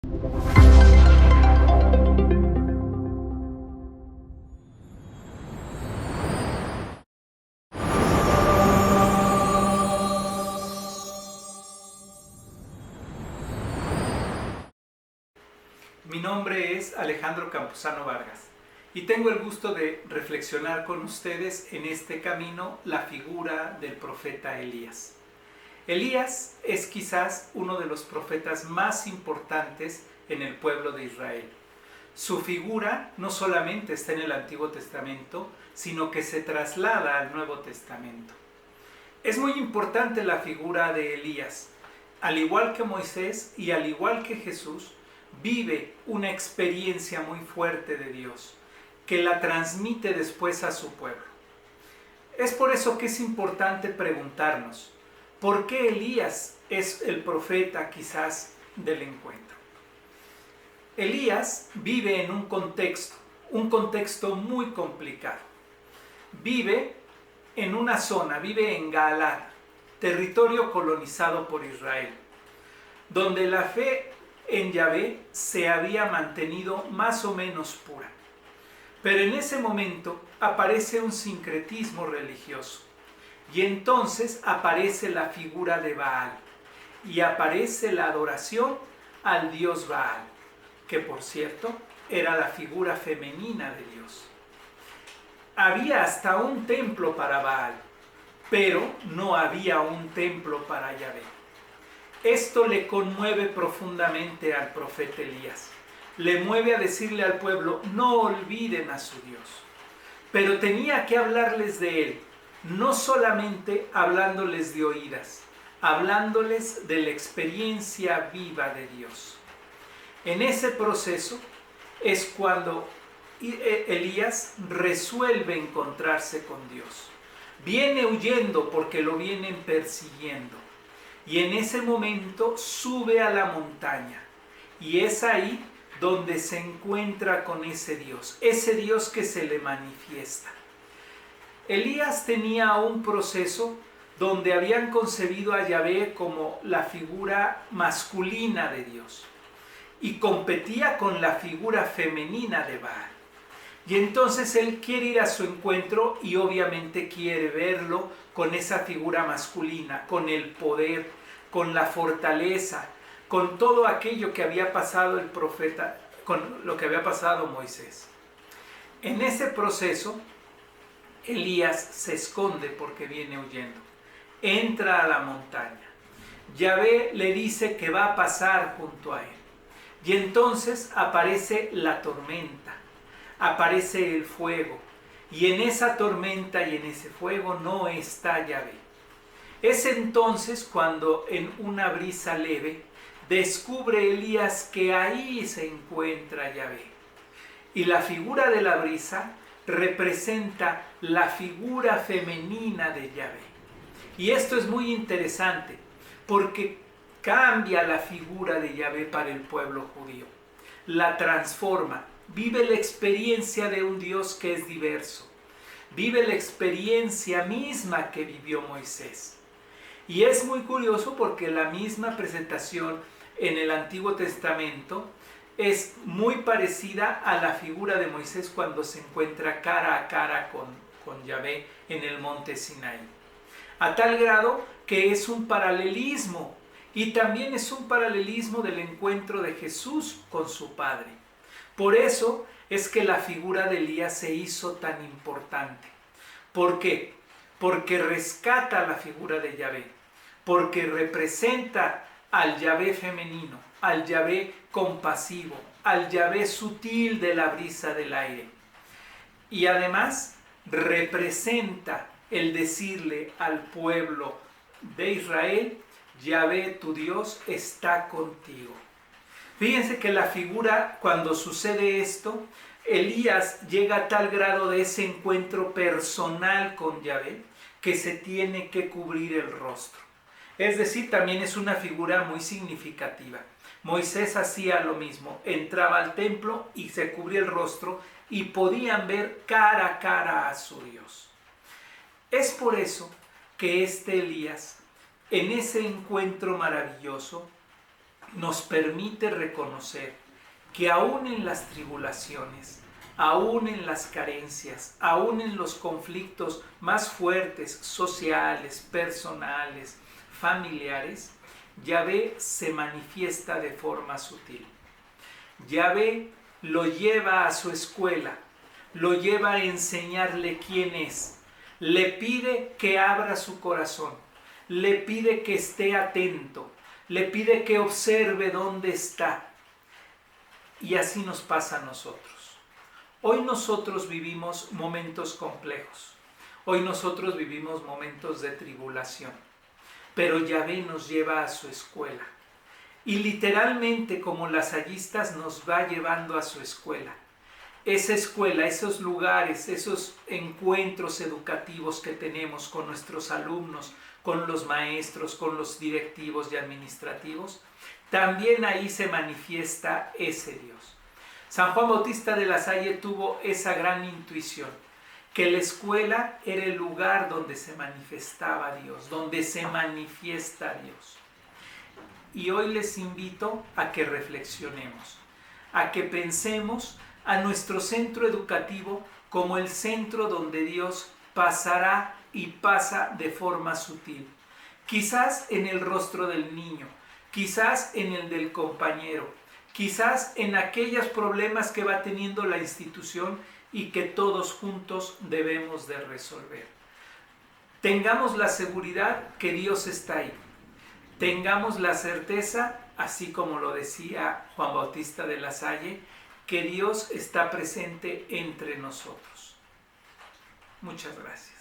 Mi nombre es Alejandro Campuzano Vargas y tengo el gusto de reflexionar con ustedes en este camino la figura del profeta Elías. Elías es quizás uno de los profetas más importantes en el pueblo de Israel. Su figura no solamente está en el Antiguo Testamento, sino que se traslada al Nuevo Testamento. Es muy importante la figura de Elías. Al igual que Moisés y al igual que Jesús, vive una experiencia muy fuerte de Dios, que la transmite después a su pueblo. Es por eso que es importante preguntarnos, ¿por qué Elías es el profeta quizás del encuentro? Elías vive en un contexto muy complicado. Vive en una zona, vive en Galaad, territorio colonizado por Israel, donde la fe en Yahvé se había mantenido más o menos pura. Pero en ese momento aparece un sincretismo religioso y entonces aparece la figura de Baal y aparece la adoración al dios Baal, que por cierto era la figura femenina de Dios. Había hasta un templo para Baal, pero no había un templo para Yahvé. Esto le conmueve profundamente al profeta Elías. Le mueve a decirle al pueblo, no olviden a su Dios. Pero tenía que hablarles de él, no solamente hablándoles de oídas, hablándoles de la experiencia viva de Dios. En ese proceso es cuando Elías resuelve encontrarse con Dios. Viene huyendo porque lo vienen persiguiendo. Y en ese momento sube a la montaña y es ahí donde se encuentra con ese Dios que se le manifiesta. Elías tenía un proceso donde habían concebido a Yahvé como la figura masculina de Dios y competía con la figura femenina de Baal. Y entonces él quiere ir a su encuentro y obviamente quiere verlo con esa figura masculina, con el poder, con la fortaleza, con todo aquello que había pasado el profeta, con lo que había pasado Moisés. En ese proceso, Elías se esconde porque viene huyendo. Entra a la montaña. Yahvé le dice que va a pasar junto a él. Y entonces aparece la tormenta, aparece el fuego. Y en esa tormenta y en ese fuego no está Yahvé. Es entonces cuando en una brisa leve descubre Elías que ahí se encuentra Yahvé. Y la figura de la brisa representa la figura femenina de Yahvé. Y esto es muy interesante porque cambia la figura de Yahvé para el pueblo judío. La transforma. Vive la experiencia de un Dios que es diverso. Vive la experiencia misma que vivió Moisés. Y es muy curioso porque la misma presentación en el Antiguo Testamento es muy parecida a la figura de Moisés cuando se encuentra cara a cara con Yahvé en el monte Sinaí. A tal grado que es un paralelismo y también es un paralelismo del encuentro de Jesús con su Padre. Por eso es que la figura de Elías se hizo tan importante. ¿Por qué? Porque rescata la figura de Yahvé. Porque representa al Yahvé femenino, al Yahvé compasivo, al Yahvé sutil de la brisa del aire. Y además representa el decirle al pueblo de Israel, Yahvé tu Dios está contigo. Fíjense que la figura, cuando sucede esto, Elías llega a tal grado de ese encuentro personal con Yahvé que se tiene que cubrir el rostro. Es decir, también es una figura muy significativa. Moisés hacía lo mismo, entraba al templo y se cubría el rostro y podían ver cara a cara a su Dios. Es por eso que este Elías, en ese encuentro maravilloso, nos permite reconocer que aún en las tribulaciones, aún en las carencias, aún en los conflictos más fuertes, sociales, personales, familiares, Yahvé se manifiesta de forma sutil. Yahvé lo lleva a su escuela, lo lleva a enseñarle quién es, le pide que abra su corazón, le pide que esté atento, le pide que observe dónde está. Y así nos pasa a nosotros. Hoy nosotros vivimos momentos complejos, hoy nosotros vivimos momentos de tribulación, pero Yahvé nos lleva a su escuela. Y literalmente, como lasallistas, nos va llevando a su escuela. Esa escuela, esos lugares, esos encuentros educativos que tenemos con nuestros alumnos, con los maestros, con los directivos y administrativos, también ahí se manifiesta ese Dios. San Juan Bautista de la Salle tuvo esa gran intuición, que la escuela era el lugar donde se manifestaba Dios, donde se manifiesta Dios. Y hoy les invito a que reflexionemos, a que pensemos a nuestro centro educativo como el centro donde Dios pasará y pasa de forma sutil. Quizás en el rostro del niño, quizás en el del compañero, quizás en aquellos problemas que va teniendo la institución y que todos juntos debemos de resolver. Tengamos la seguridad que Dios está ahí. Tengamos la certeza, así como lo decía Juan Bautista de la Salle, que Dios está presente entre nosotros. Muchas gracias.